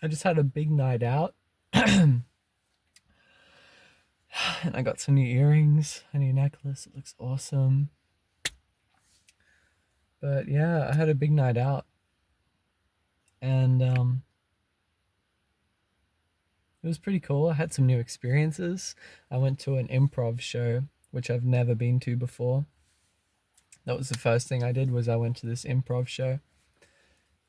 I just had a big night out. And I got some new earrings, a new necklace. It looks awesome. But yeah, I had a big night out. And it was pretty cool. I had some new experiences. I went to an improv show, which I've never been to before. That was the first thing I did was I went to this improv show.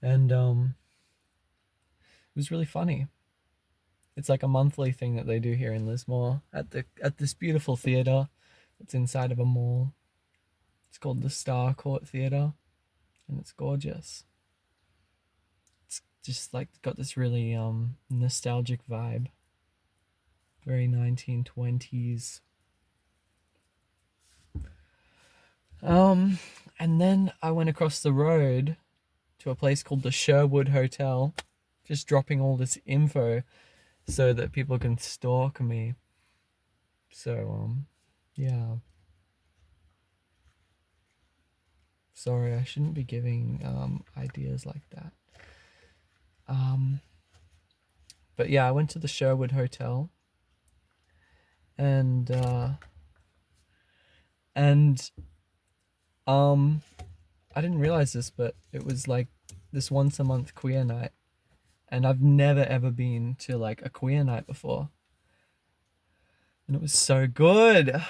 And it was really funny. It's like a monthly thing that they do here in Lismore at this beautiful theater. It's inside of a mall. It's called the Star Court Theater, and it's gorgeous. It's just like got this really nostalgic vibe, very 1920s. Um, and then I went across the road to a place called the Sherwood Hotel, just dropping all this info so that people can stalk me. So yeah. Sorry, I shouldn't be giving ideas like that. Um, but yeah, I went to the Sherwood Hotel, and and um, I didn't realize this, but it was like this once a month queer night, and I've never ever been to like a queer night before, and it was so good.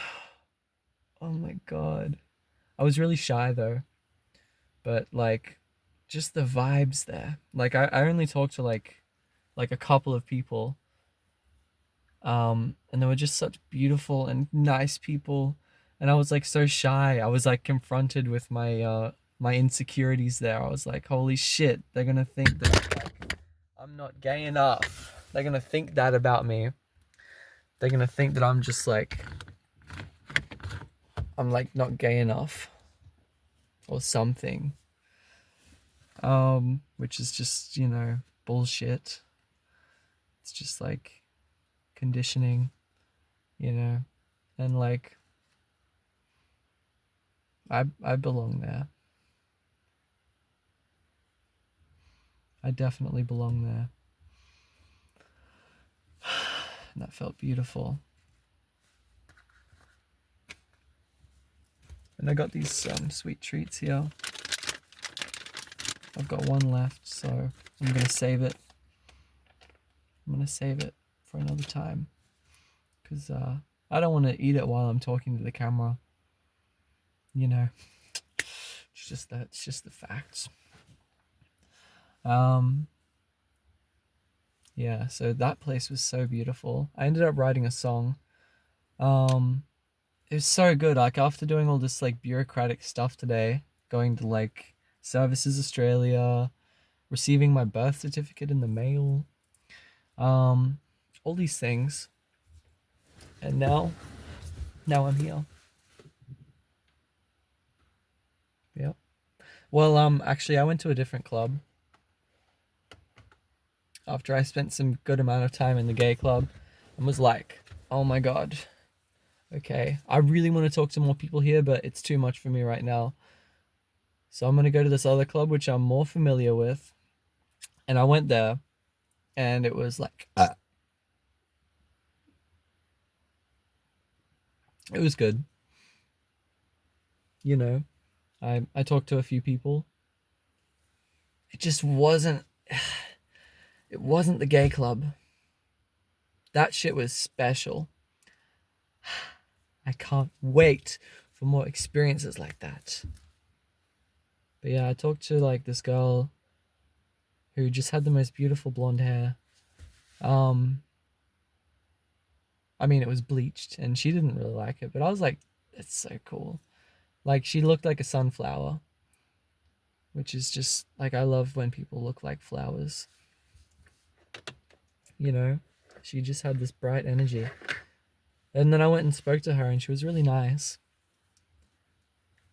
Oh my god, I was really shy though, but like, just the vibes there. Like I only talked to like a couple of people, and they were just such beautiful and nice people, and I was like so shy. I was like confronted with my insecurities there. I was like, holy shit, they're gonna think that I'm not gay enough. They're gonna think that about me. They're gonna think that I'm like not gay enough or something, which is just, bullshit. It's just like conditioning, you know and like I belong there. I definitely belong there. And that felt beautiful. And I got these sweet treats here. I've got one left, so I'm gonna save it. I'm gonna save it for another time, because I don't want to eat it while I'm talking to the camera. You know, it's just that. It's just the facts. Um, yeah. So that place was so beautiful. I ended up writing a song. Um, it was so good. Like after doing all this like bureaucratic stuff today, going to like Services Australia, receiving my birth certificate in the mail, um, all these things, and now I'm here. Yep. Well, actually, I went to a different club after I spent some good amount of time in the gay club, and was like, oh my god, okay, I really want to talk to more people here, but it's too much for me right now. So I'm gonna go to this other club which I'm more familiar with, and I went there, and it was like, it was good. You know, I talked to a few people. It just wasn't. It wasn't the gay club. That shit was special. I can't wait for more experiences like that. But yeah, I talked to like this girl who just had the most beautiful blonde hair. Um, I mean, it was bleached, and she didn't really like it, but I was like, it's so cool. Like she looked like a sunflower, which is just like I love when people look like flowers. You know, she just had this bright energy. And then I went and spoke to her, and she was really nice.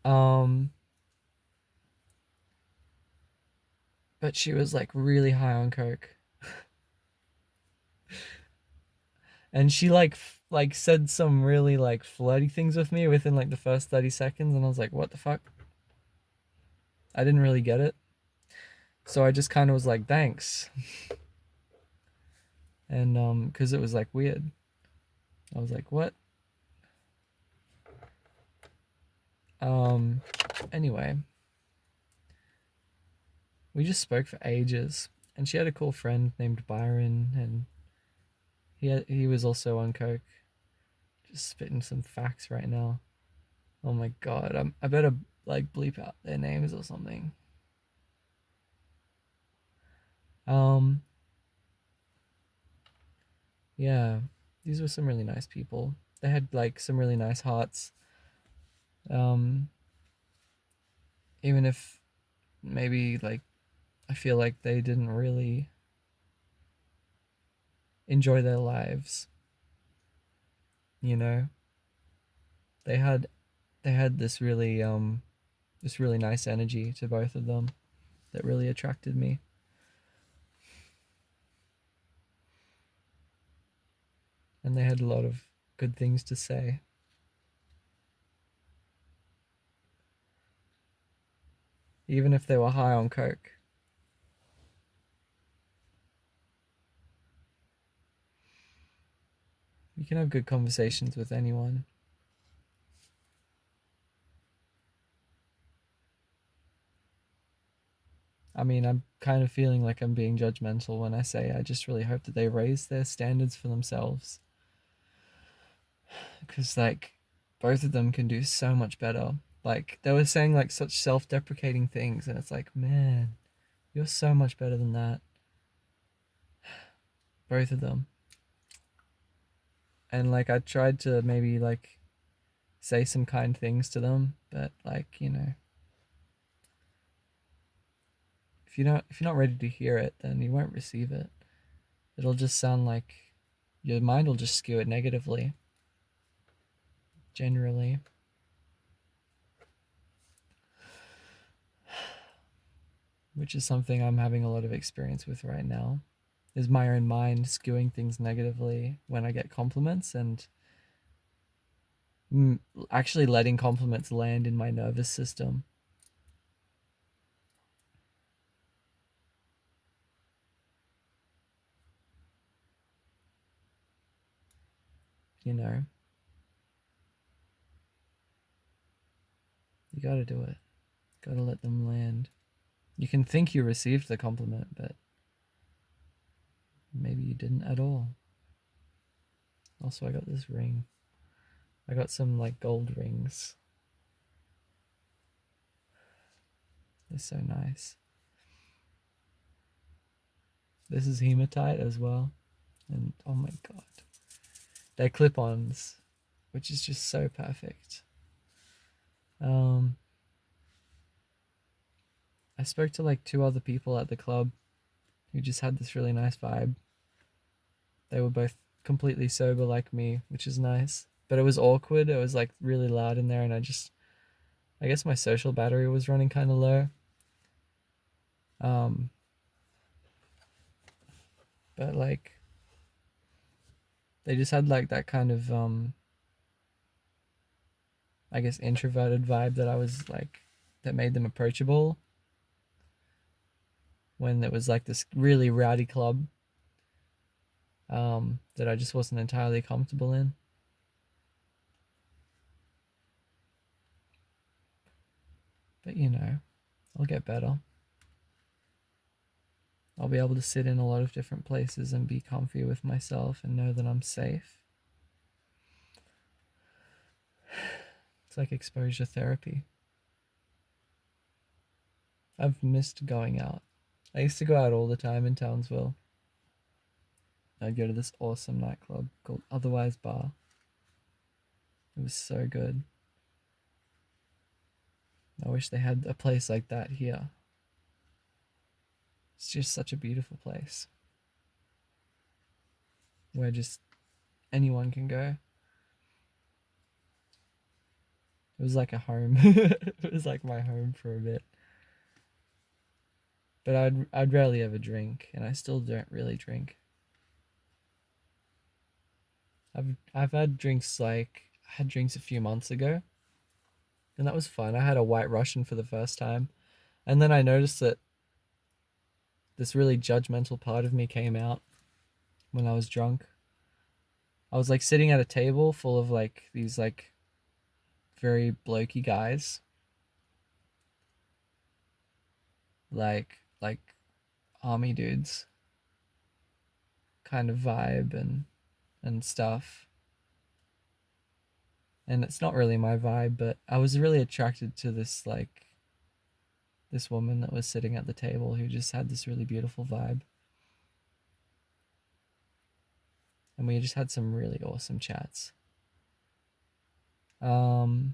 Um, but she was like really high on coke, and she like said some really like flirty things with me within like the first 30 seconds, and I was like, what the fuck? I didn't really get it. So I just kind of was like, thanks. And because it was like weird. I was like, what? Anyway, we just spoke for ages, and she had a cool friend named Byron, and he was also on coke. Just spitting some facts right now. Oh my god, I better like bleep out their names or something. Um, yeah, these were some really nice people. They had like some really nice hearts. Um, even if maybe like I feel like they didn't really enjoy their lives, you know. They had this really nice energy to both of them that really attracted me. And they had a lot of good things to say. Even if they were high on coke. You can have good conversations with anyone. I mean, I'm kind of feeling like I'm being judgmental when I say I just really hope that they raise their standards for themselves. Because, like, both of them can do so much better. Like, they were saying, like, such self deprecating things, and it's like, man, you're so much better than that. Both of them. And, like, I tried to maybe, like, say some kind things to them, but, like, you know, if you're not ready to hear it, then you won't receive it. It'll just sound like your mind will just skew it negatively, generally. Which is something I'm having a lot of experience with right now. Is my own mind skewing things negatively when I get compliments, and actually letting compliments land in my nervous system. You know, you gotta do it. Gotta let them land. You can think you received the compliment, but maybe you didn't at all. Also, I got this ring. I got some like gold rings. They're so nice. This is hematite as well. And oh my god. They're clip-ons, which is just so perfect. I spoke to like two other people at the club who just had this really nice vibe. They were both completely sober like me, which is nice. But it was awkward. It was like really loud in there, and I guess my social battery was running kind of low. Um, but like they just had like that kind of I guess introverted vibe that I was like that made them approachable when it was like this really rowdy club that I just wasn't entirely comfortable in. But you know, I'll get better. I'll be able to sit in a lot of different places and be comfy with myself and know that I'm safe. It's like exposure therapy. I've missed going out. I used to go out all the time in Townsville. I'd go to this awesome nightclub called Otherwise Bar. It was so good. I wish they had a place like that here. It's just such a beautiful place where just anyone can go. It was like a home. It was like my home for a bit. But I'd rarely ever drink, and I still don't really drink. I've had drinks like I had drinks a few months ago, and that was fun. I had a White Russian for the first time, and then I noticed that this really judgmental part of me came out, when I was drunk. I was like sitting at a table full of like these like very blokey guys, like army dudes kind of vibe and stuff. And it's not really my vibe, but I was really attracted to this woman that was sitting at the table who just had this really beautiful vibe. And we just had some really awesome chats. But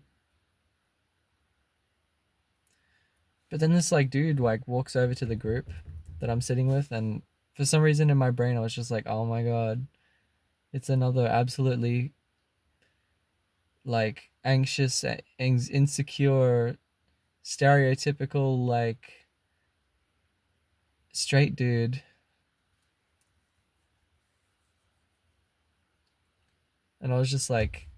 then this like dude like walks over to the group that I'm sitting with, and for some reason in my brain I was just like, oh my god, it's another absolutely like anxious, insecure, stereotypical like straight dude. And I was just like,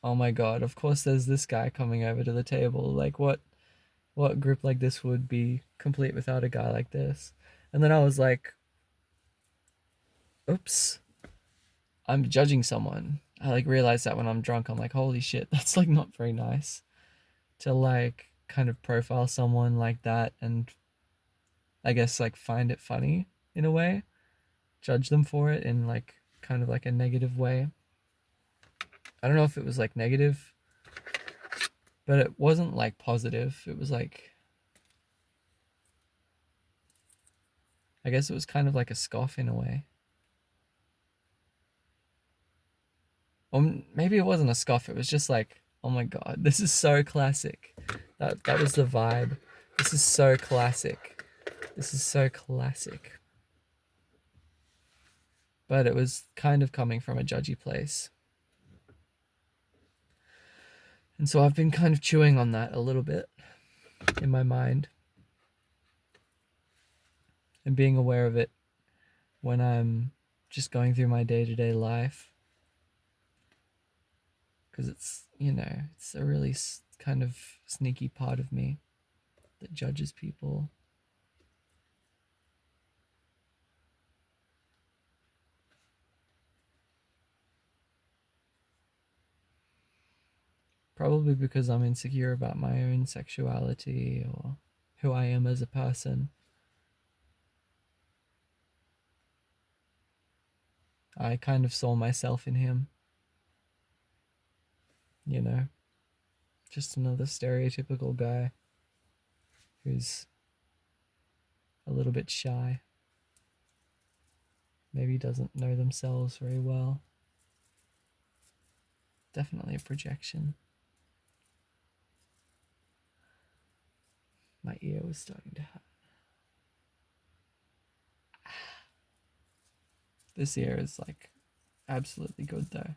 oh my god, of course there's this guy coming over to the table. Like what group like this would be complete without a guy like this? And then I was like, oops, I'm judging someone. I like realized that when I'm drunk, I'm like, holy shit, that's like not very nice to like kind of profile someone like that and I guess like find it funny in a way, judge them for it in like kind of like a negative way. I don't know if it was like negative, but it wasn't like positive. It was like, I guess it was kind of like a scoff in a way. Or maybe it wasn't a scoff. It was just like, oh my god, this is so classic. That was the vibe. This is so classic. This is so classic. But it was kind of coming from a judgy place. And so I've been kind of chewing on that a little bit in my mind and being aware of it when I'm just going through my day-to-day life. Because it's, it's a really kind of sneaky part of me that judges people. Probably because I'm insecure about my own sexuality or who I am as a person. I kind of saw myself in him, you know, just another stereotypical guy who's a little bit shy. Maybe doesn't know themselves very well. Definitely a projection. My ear was starting to hurt. This ear is like absolutely good though. I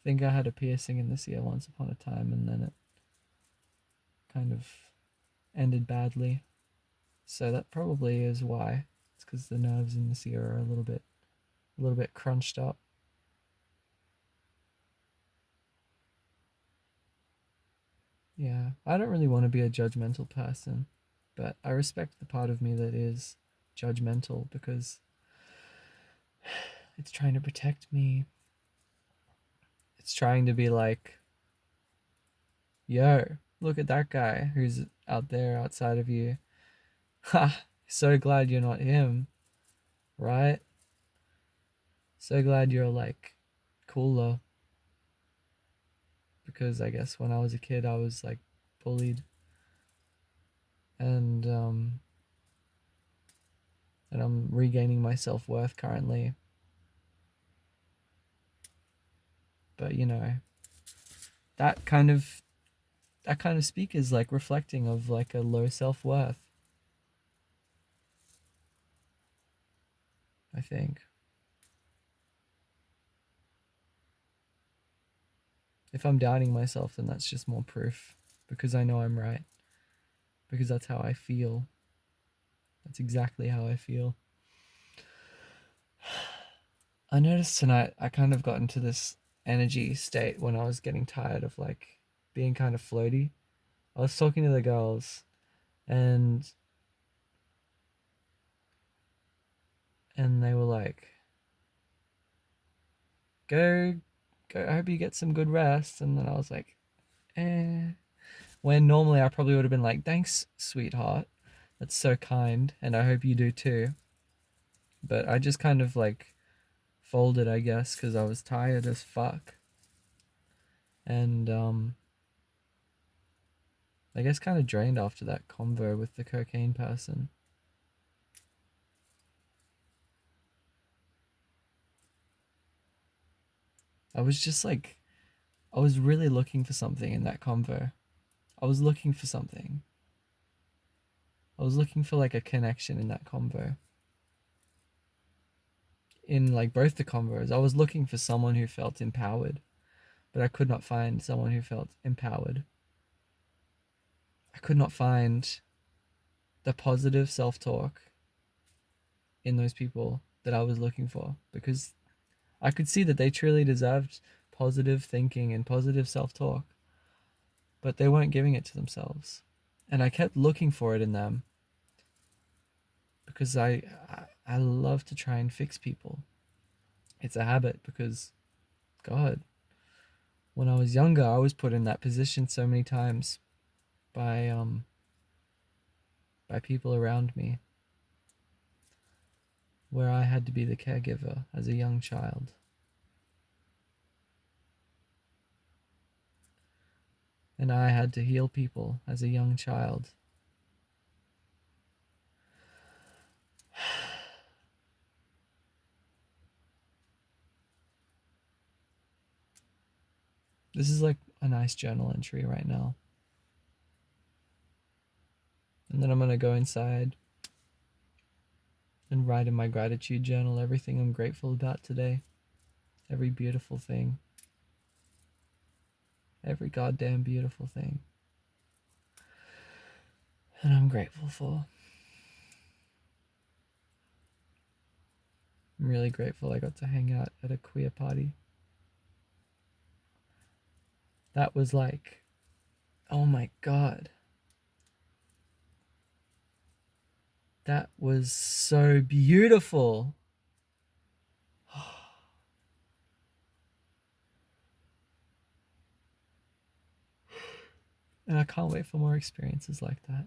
think I had a piercing in this ear once upon a time and then it kind of ended badly. So that probably is why. It's because the nerves in this ear are a little bit crunched up. Yeah, I don't really want to be a judgmental person, but I respect the part of me that is judgmental because it's trying to protect me. It's trying to be like, yo, look at that guy who's out there outside of you. Ha, so glad you're not him, right? So glad you're like cooler. Because I guess when I was a kid, I was like bullied and I'm regaining my self-worth currently. But that kind of speak is like reflecting of like a low self-worth, I think. If I'm doubting myself, then that's just more proof because I know I'm right. Because that's how I feel. That's exactly how I feel. I noticed tonight I kind of got into this energy state when I was getting tired of like being kind of floaty. I was talking to the girls and they were like, go, I hope you get some good rest. And then I was like, eh. When normally I probably would have been like, thanks, sweetheart. That's so kind. And I hope you do too. But I just kind of like folded, I guess, because I was tired as fuck. And I guess kind of drained after that convo with the cocaine person. I was just like, I was really looking for something in that convo. I was looking for something. I was looking for like a connection in that convo. In like both the convos, I was looking for someone who felt empowered, but I could not find someone who felt empowered. I could not find the positive self talk in those people that I was looking for, because I could see that they truly deserved positive thinking and positive self talk, but they weren't giving it to themselves. And I kept looking for it in them because I love to try and fix people. It's a habit because, God, when I was younger, I was put in that position so many times by people around me, where I had to be the caregiver as a young child. And I had to heal people as a young child. This is like a nice journal entry right now. And then I'm going to go inside and write in my gratitude journal everything I'm grateful about today. Every beautiful thing. Every goddamn beautiful thing that I'm grateful for. I'm really grateful I got to hang out at a queer party. That was like, oh my God. That was so beautiful. And I can't wait for more experiences like that.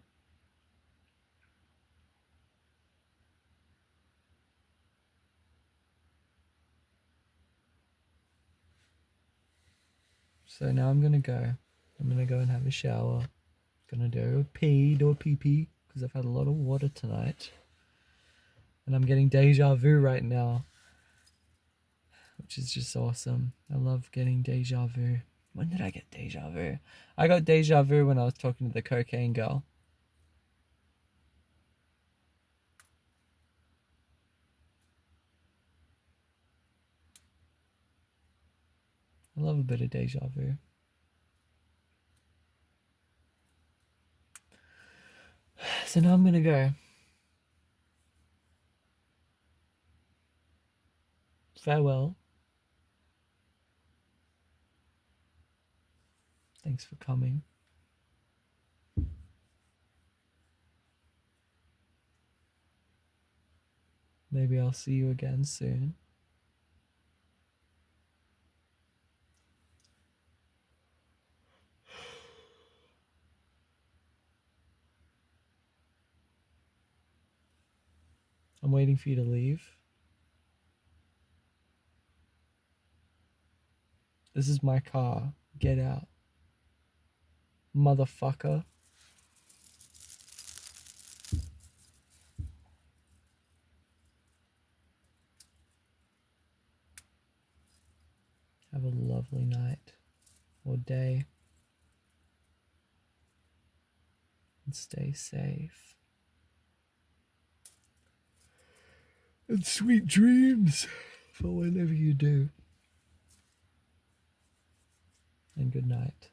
So now I'm gonna go. I'm gonna go and have a shower. Gonna do a pee because I've had a lot of water tonight. And I'm getting deja vu right now, which is just awesome. I love getting deja vu. When did I get deja vu? I got deja vu when I was talking to the cocaine girl. I love a bit of deja vu. So now I'm gonna go. Farewell. Thanks for coming. Maybe I'll see you again soon. I'm waiting for you to leave. This is my car. Get out. Motherfucker. Have a lovely night or day. And stay safe. And sweet dreams for whenever you do. And good night.